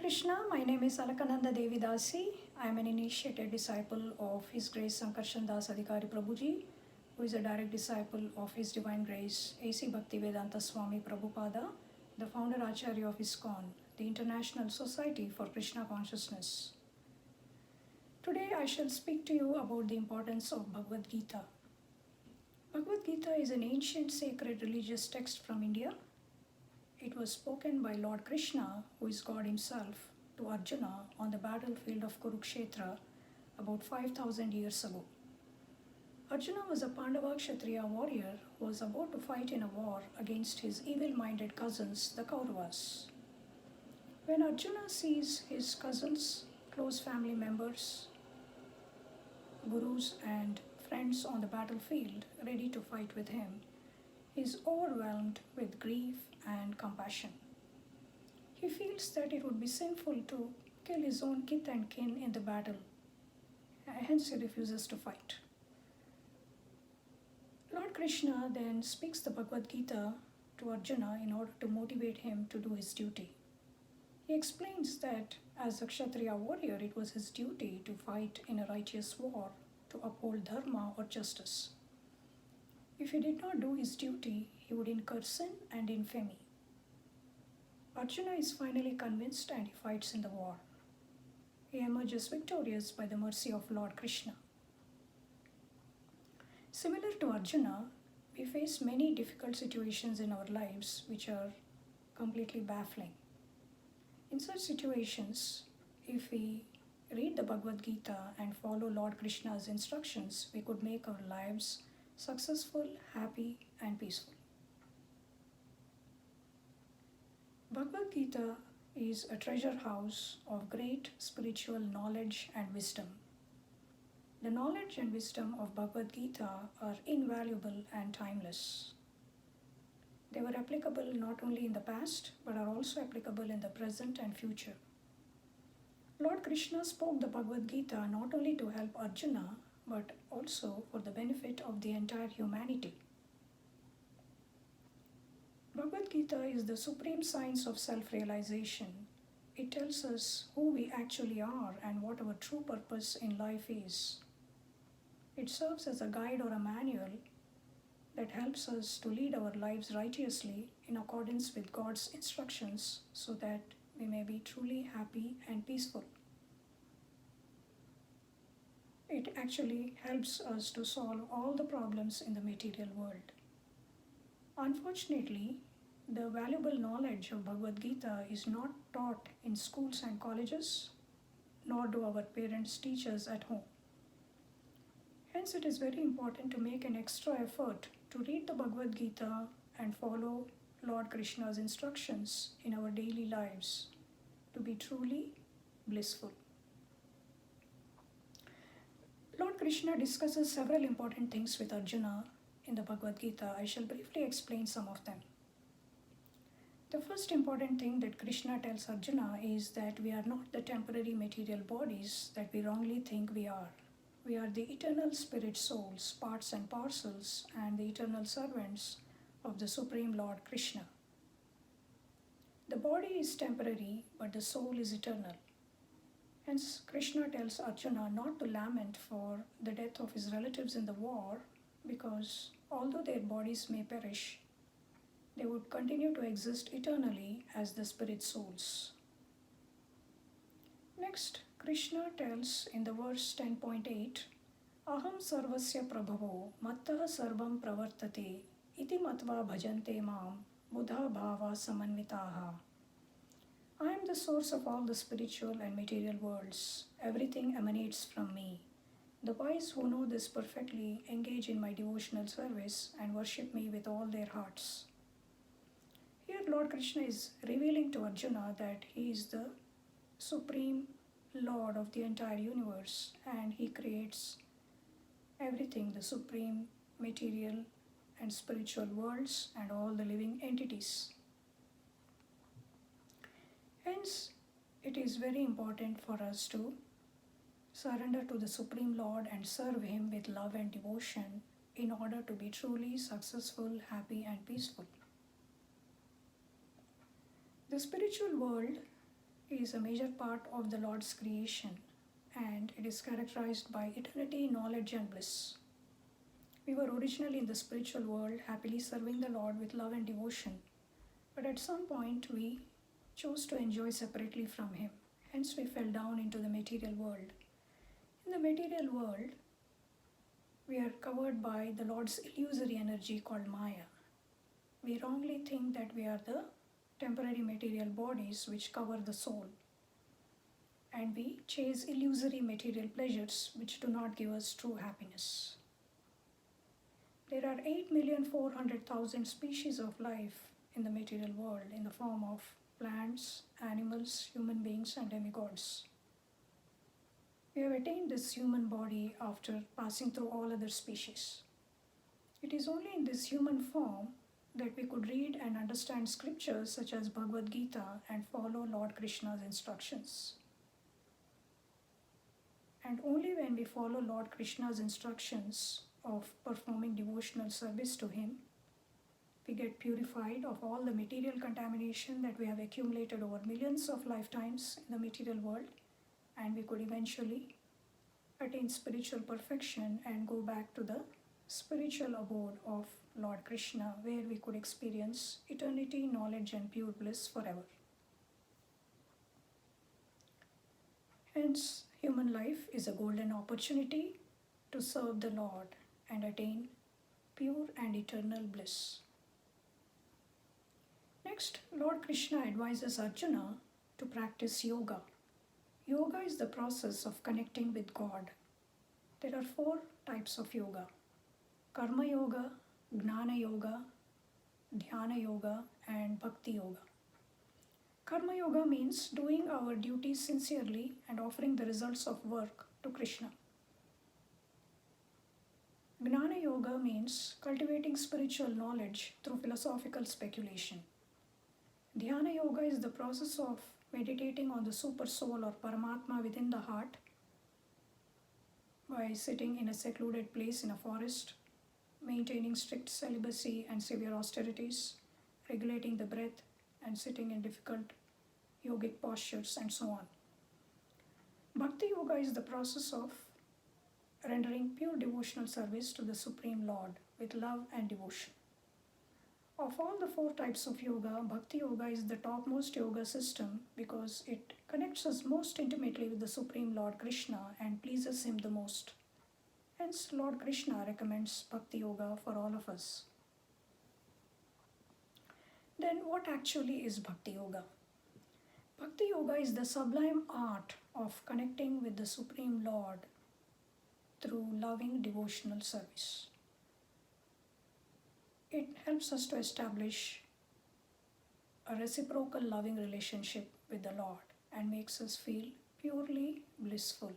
Krishna, my name is Alakananda Devidasi. I am an initiated disciple of His Grace Sankarshan Das Adhikari Prabhuji, who is a direct disciple of His Divine Grace A.C. Bhaktivedanta Swami Prabhupada, the founder Acharya of ISKCON, the International Society for Krishna Consciousness. Today I shall speak to you about the importance of Bhagavad Gita. Bhagavad Gita is an ancient sacred religious text from India. It was spoken by Lord Krishna, who is God himself, to Arjuna on the battlefield of Kurukshetra about 5000 years ago. Arjuna was a Pandava Kshatriya warrior who was about to fight in a war against his evil-minded cousins, the Kauravas. When Arjuna sees his cousins, close family members, gurus and friends on the battlefield ready to fight with him, he is overwhelmed with grief and compassion. He feels that it would be sinful to kill his own kith and kin in the battle, hence he refuses to fight. Lord Krishna then speaks the Bhagavad Gita to Arjuna in order to motivate him to do his duty. He explains that as a Kshatriya warrior, it was his duty to fight in a righteous war to uphold dharma or justice. If he did not do his duty, he would incur sin and infamy. Arjuna is finally convinced and he fights in the war. He emerges victorious by the mercy of Lord Krishna. Similar to Arjuna, we face many difficult situations in our lives which are completely baffling. In such situations, if we read the Bhagavad Gita and follow Lord Krishna's instructions, we could make our lives successful, happy, and peaceful. Bhagavad Gita is a treasure house of great spiritual knowledge and wisdom. The knowledge and wisdom of Bhagavad Gita are invaluable and timeless. They were applicable not only in the past, but are also applicable in the present and future. Lord Krishna spoke the Bhagavad Gita not only to help Arjuna, but also for the benefit of the entire humanity. Bhagavad Gita is the supreme science of self-realization. It tells us who we actually are and what our true purpose in life is. It serves as a guide or a manual that helps us to lead our lives righteously in accordance with God's instructions so that we may be truly happy and peaceful. It actually helps us to solve all the problems in the material world. Unfortunately, the valuable knowledge of Bhagavad Gita is not taught in schools and colleges, nor do our parents teach us at home. Hence, it is very important to make an extra effort to read the Bhagavad Gita and follow Lord Krishna's instructions in our daily lives to be truly blissful. Lord Krishna discusses several important things with Arjuna in the Bhagavad Gita. I shall briefly explain some of them. The first important thing that Krishna tells Arjuna is that we are not the temporary material bodies that we wrongly think we are. We are the eternal spirit souls, parts and parcels, and the eternal servants of the Supreme Lord Krishna. The body is temporary, but the soul is eternal. Hence, Krishna tells Arjuna not to lament for the death of his relatives in the war, because although their bodies may perish, they would continue to exist eternally as the spirit souls. Next, Krishna tells in the verse 10.8, Aham sarvasya prabhavo mattah sarvam pravartate iti matva bhajante mam buddha bhava samanvitaha. I am the source of all the spiritual and material worlds. Everything emanates from me. The wise who know this perfectly engage in my devotional service and worship me with all their hearts. Here Lord Krishna is revealing to Arjuna that he is the supreme Lord of the entire universe and he creates everything, the supreme material and spiritual worlds and all the living entities. Hence, it is very important for us to surrender to the Supreme Lord and serve Him with love and devotion in order to be truly successful, happy, and peaceful. The spiritual world is a major part of the Lord's creation, and it is characterized by eternity, knowledge, and bliss. We were originally in the spiritual world, happily serving the Lord with love and devotion, but at some point we chose to enjoy separately from Him. Hence, we fell down into the material world. In the material world, we are covered by the Lord's illusory energy called Maya. We wrongly think that we are the temporary material bodies which cover the soul, and we chase illusory material pleasures which do not give us true happiness. There are 8,400,000 species of life in the material world in the form of plants, animals, human beings, and demigods. We have attained this human body after passing through all other species. It is only in this human form that we could read and understand scriptures such as Bhagavad Gita and follow Lord Krishna's instructions. And only when we follow Lord Krishna's instructions of performing devotional service to Him, we get purified of all the material contamination that we have accumulated over millions of lifetimes in the material world, and we could eventually attain spiritual perfection and go back to the spiritual abode of Lord Krishna, where we could experience eternity, knowledge, and pure bliss forever. Hence, human life is a golden opportunity to serve the Lord and attain pure and eternal bliss. Next, Lord Krishna advises Arjuna to practice yoga. Yoga is the process of connecting with God. There are 4 types of yoga: Karma Yoga, Gnana Yoga, Dhyana Yoga, and Bhakti Yoga. Karma Yoga means doing our duties sincerely and offering the results of work to Krishna. Gnana Yoga means cultivating spiritual knowledge through philosophical speculation. Dhyana Yoga is the process of meditating on the super soul or Paramatma within the heart by sitting in a secluded place in a forest, maintaining strict celibacy and severe austerities, regulating the breath, and sitting in difficult yogic postures, and so on. Bhakti Yoga is the process of rendering pure devotional service to the Supreme Lord with love and devotion. Of all the 4 types of yoga, Bhakti Yoga is the topmost yoga system because it connects us most intimately with the Supreme Lord Krishna and pleases Him the most. Hence, Lord Krishna recommends Bhakti Yoga for all of us. Then, what actually is Bhakti Yoga? Bhakti Yoga is the sublime art of connecting with the Supreme Lord through loving devotional service. It helps us to establish a reciprocal loving relationship with the Lord and makes us feel purely blissful.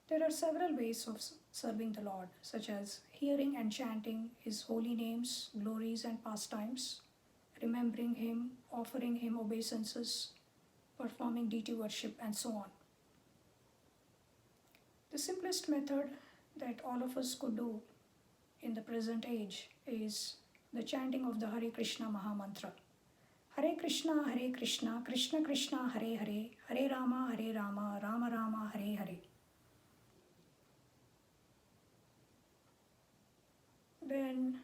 There are several ways of serving the Lord, such as hearing and chanting His holy names, glories, and pastimes, remembering Him, offering Him obeisances, performing deity worship, and so on. The simplest method that all of us could do in the present age is the chanting of the Hare Krishna Mahamantra. Hare Krishna, Krishna Krishna, Hare Hare, Hare Rama, Rama Rama, Hare Hare. Then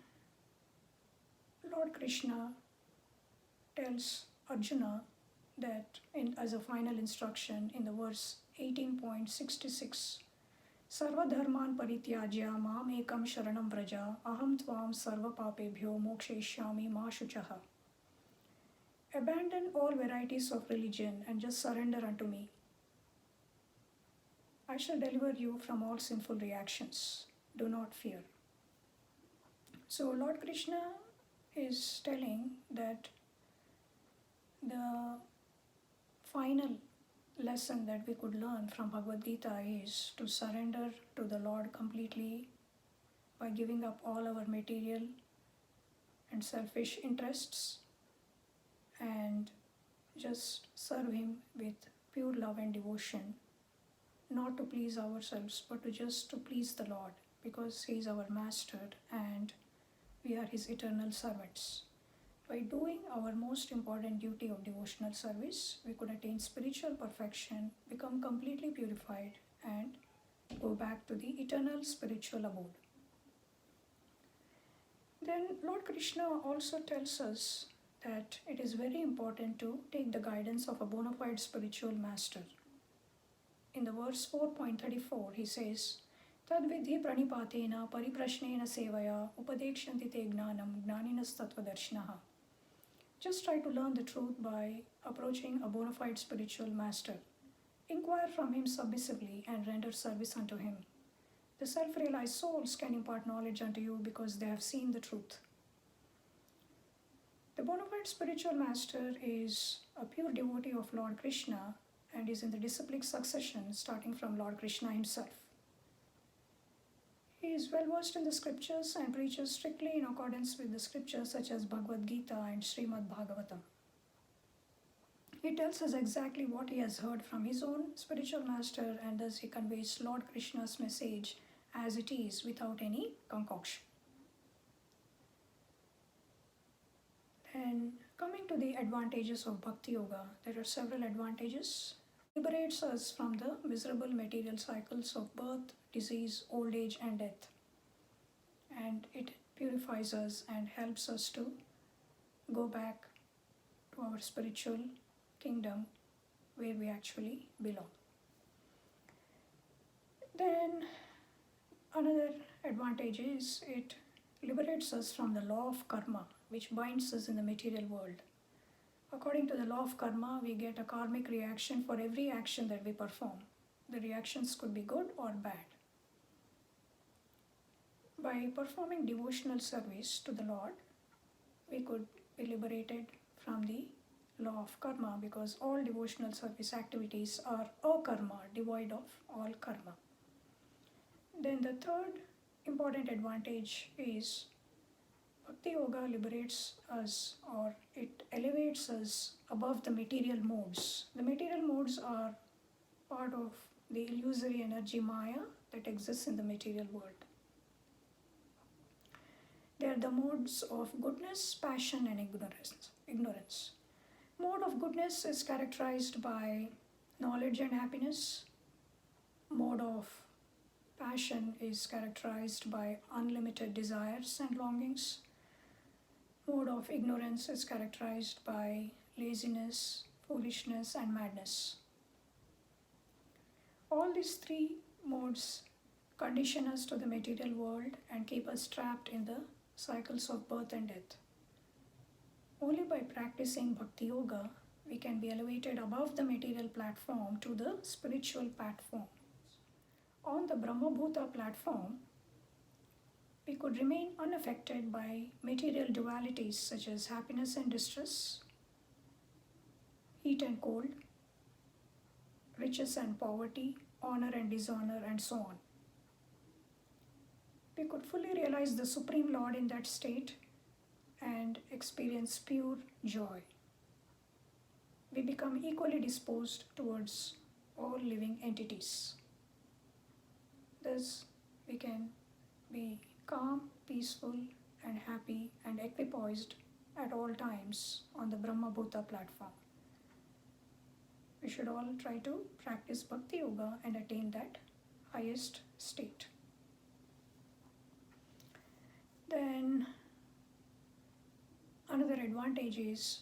Lord Krishna tells Arjuna that as a final instruction in the verse 18.66, Sarva dharman parityajya mam ekam sharanam vraja aham tvam sarva papebhyo mokshayishyami ma shuchaha. Abandon all varieties of religion and just surrender unto me. I shall deliver you from all sinful reactions. Do not fear. So Lord Krishna is telling that the final lesson that we could learn from Bhagavad Gita is to surrender to the Lord completely by giving up all our material and selfish interests and just serve Him with pure love and devotion, not to please ourselves but to please the Lord, because He is our master and we are His eternal servants. By doing our most important duty of devotional service, we could attain spiritual perfection, become completely purified, and go back to the eternal spiritual abode. Then Lord Krishna also tells us that it is very important to take the guidance of a bona fide spiritual master. In the verse 4.34, he says, Tadvidhi pranipatena pariprashnena sevaya upadekshanti te gnanam gnaninas tatvadarshinaha. Just try to learn the truth by approaching a bona fide spiritual master. Inquire from him submissively and render service unto him. The self-realized souls can impart knowledge unto you because they have seen the truth. The bona fide spiritual master is a pure devotee of Lord Krishna and is in the disciplic succession starting from Lord Krishna himself. He is well versed in the scriptures and preaches strictly in accordance with the scriptures such as Bhagavad Gita and Srimad Bhagavatam. He tells us exactly what he has heard from his own spiritual master, and thus he conveys Lord Krishna's message as it is without any concoction. And coming to the advantages of Bhakti Yoga, there are several advantages. It liberates us from the miserable material cycles of birth, disease, old age and death. And it purifies us and helps us to go back to our spiritual kingdom where we actually belong. Then another advantage is it liberates us from the law of karma, which binds us in the material world. According to the law of karma, we get a karmic reaction for every action that we perform. The reactions could be good or bad. By performing devotional service to the Lord, we could be liberated from the law of karma, because all devotional service activities are akarma, devoid of all karma. Then the third important advantage is Bhakti Yoga liberates us, or it elevates us above the material modes. The material modes are part of the illusory energy Maya that exists in the material world. They are the modes of goodness, passion and ignorance. Mode of goodness is characterized by knowledge and happiness. Mode of passion is characterized by unlimited desires and longings. Mode of ignorance is characterized by laziness, foolishness and madness. All these three modes condition us to the material world and keep us trapped in the cycles of birth and death. Only by practicing Bhakti Yoga, we can be elevated above the material platform to the spiritual platform. On the Brahma-Bhuta platform, we could remain unaffected by material dualities such as happiness and distress, heat and cold, riches and poverty, honor and dishonor, and so on. We could fully realize the Supreme Lord in that state and experience pure joy. We become equally disposed towards all living entities. Thus, we can be calm, peaceful, and happy and equipoised at all times on the Brahma-Bhuta platform. We should all try to practice Bhakti Yoga and attain that highest state. Then another advantage is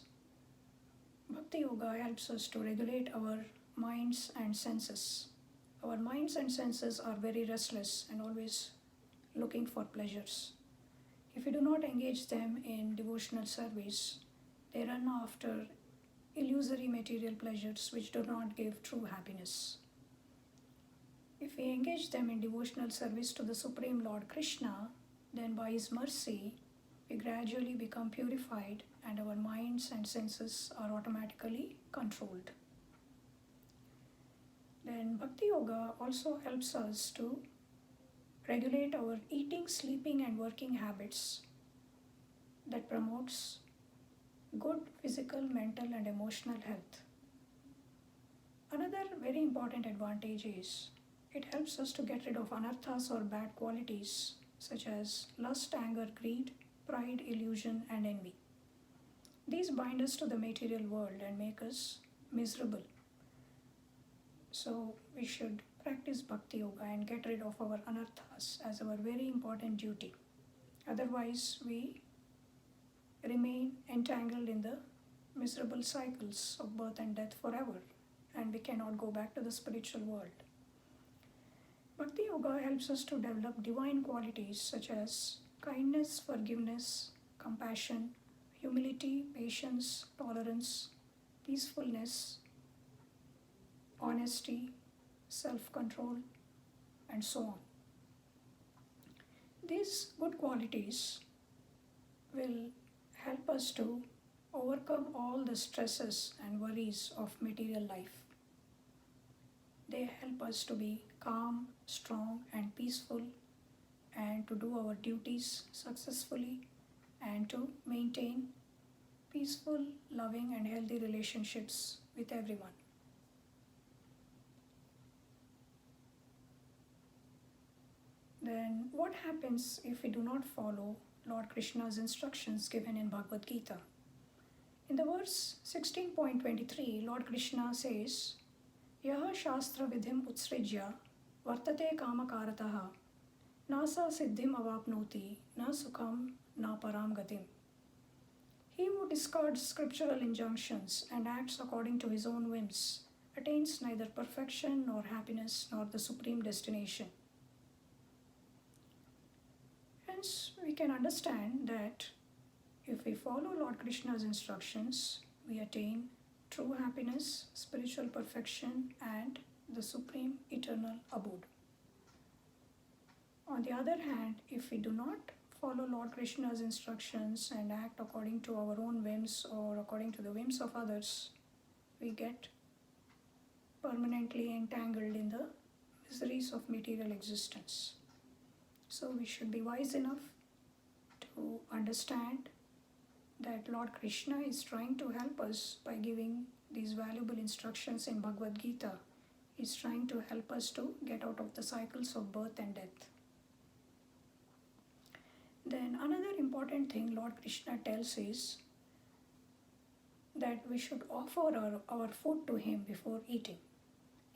Bhakti Yoga helps us to regulate our minds and senses. Our minds and senses are very restless and always looking for pleasures. If we do not engage them in devotional service, they run after illusory material pleasures which do not give true happiness. If we engage them in devotional service to the Supreme Lord Krishna, then by His mercy, we gradually become purified and our minds and senses are automatically controlled. Then Bhakti Yoga also helps us to regulate our eating, sleeping and working habits that promotes good physical, mental and emotional health. Another very important advantage is it helps us to get rid of anarthas or bad qualities such as lust, anger, greed, pride, illusion and envy. These bind us to the material world and make us miserable. So we should practice Bhakti Yoga and get rid of our anarthas as our very important duty. Otherwise, we remain entangled in the miserable cycles of birth and death forever, and we cannot go back to the spiritual world. Bhakti Yoga helps us to develop divine qualities such as kindness, forgiveness, compassion, humility, patience, tolerance, peacefulness, honesty, self-control, and so on. These good qualities will help us to overcome all the stresses and worries of material life. They help us to be calm, strong, and peaceful, and to do our duties successfully, and to maintain peaceful, loving, and healthy relationships with everyone. Then, what happens if we do not follow Lord Krishna's instructions given in Bhagavad Gita? In the verse 16.23, Lord Krishna says, Yaha Shastra Vidhim Utsrijya Vartate Kamakarataha Nasa Siddhim Avapnoti Na Sukham Na Param Gatim. He who discards scriptural injunctions and acts according to his own whims attains neither perfection nor happiness nor the supreme destination. Hence, we can understand that if we follow Lord Krishna's instructions, we attain true happiness, spiritual perfection, and the supreme eternal abode. On the other hand, if we do not follow Lord Krishna's instructions and act according to our own whims or according to the whims of others, we get permanently entangled in the miseries of material existence. So we should be wise enough to understand that Lord Krishna is trying to help us by giving these valuable instructions in Bhagavad Gita. He is trying to help us to get out of the cycles of birth and death. Then another important thing Lord Krishna tells is that we should offer our food to him before eating.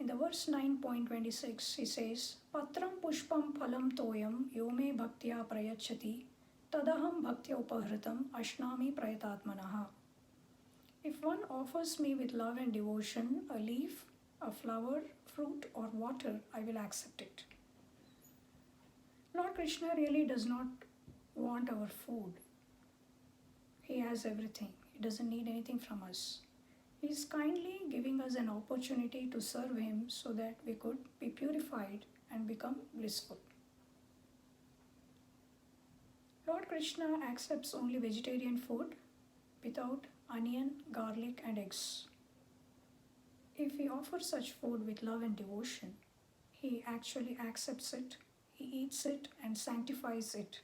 In the verse 9.26, he says, Patram pushpam phalam toyam yome bhaktya prayachati tadaham bhaktya upahritam ashnami prayatatmanaha. If one offers me with love and devotion a leaf, a flower, fruit, or water, I will accept it. Lord Krishna really does not want our food. He has everything. He doesn't need anything from us. He is kindly giving us an opportunity to serve him so that we could be purified and become blissful. Lord Krishna accepts only vegetarian food without onion, garlic, and eggs. If we offer such food with love and devotion, he actually accepts it, he eats it, and sanctifies it.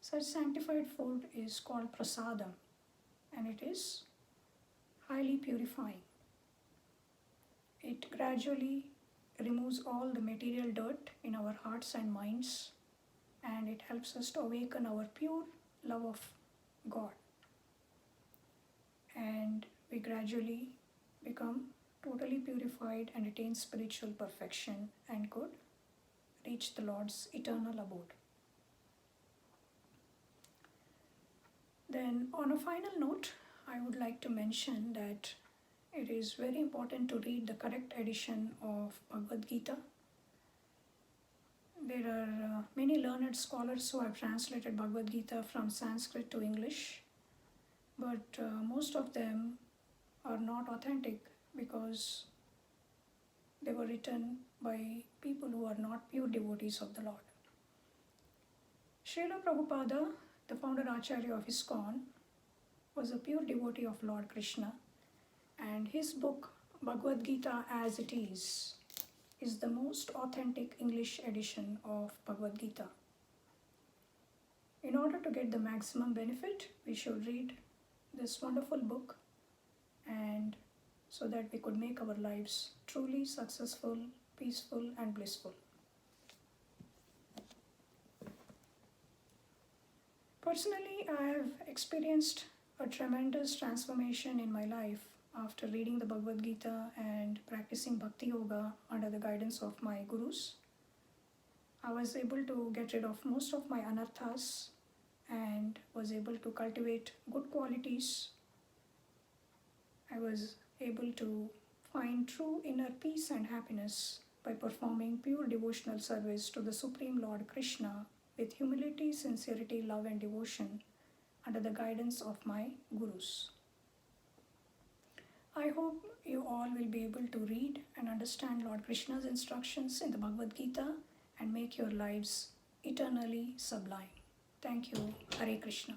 Such sanctified food is called prasadam, and it is highly purifying. It gradually removes all the material dirt in our hearts and minds, and it helps us to awaken our pure love of God. And we gradually become totally purified and attain spiritual perfection and could reach the Lord's eternal abode. Then, on a final note, I would like to mention that it is very important to read the correct edition of Bhagavad Gita. There are many learned scholars who have translated Bhagavad Gita from Sanskrit to English, but most of them are not authentic because they were written by people who are not pure devotees of the Lord. Srila Prabhupada, the founder Acharya of ISKCON, was a pure devotee of Lord Krishna, and his book Bhagavad Gita as it is the most authentic English edition of Bhagavad Gita. In order to get the maximum benefit, we should read this wonderful book, and so that we could make our lives truly successful, peaceful, and blissful. Personally, I have experienced a tremendous transformation in my life after reading the Bhagavad Gita and practicing Bhakti Yoga under the guidance of my gurus. I was able to get rid of most of my anarthas and was able to cultivate good qualities. I was able to find true inner peace and happiness by performing pure devotional service to the Supreme Lord Krishna with humility, sincerity, love, and devotion under the guidance of my gurus. I hope you all will be able to read and understand Lord Krishna's instructions in the Bhagavad Gita and make your lives eternally sublime. Thank you. Hare Krishna.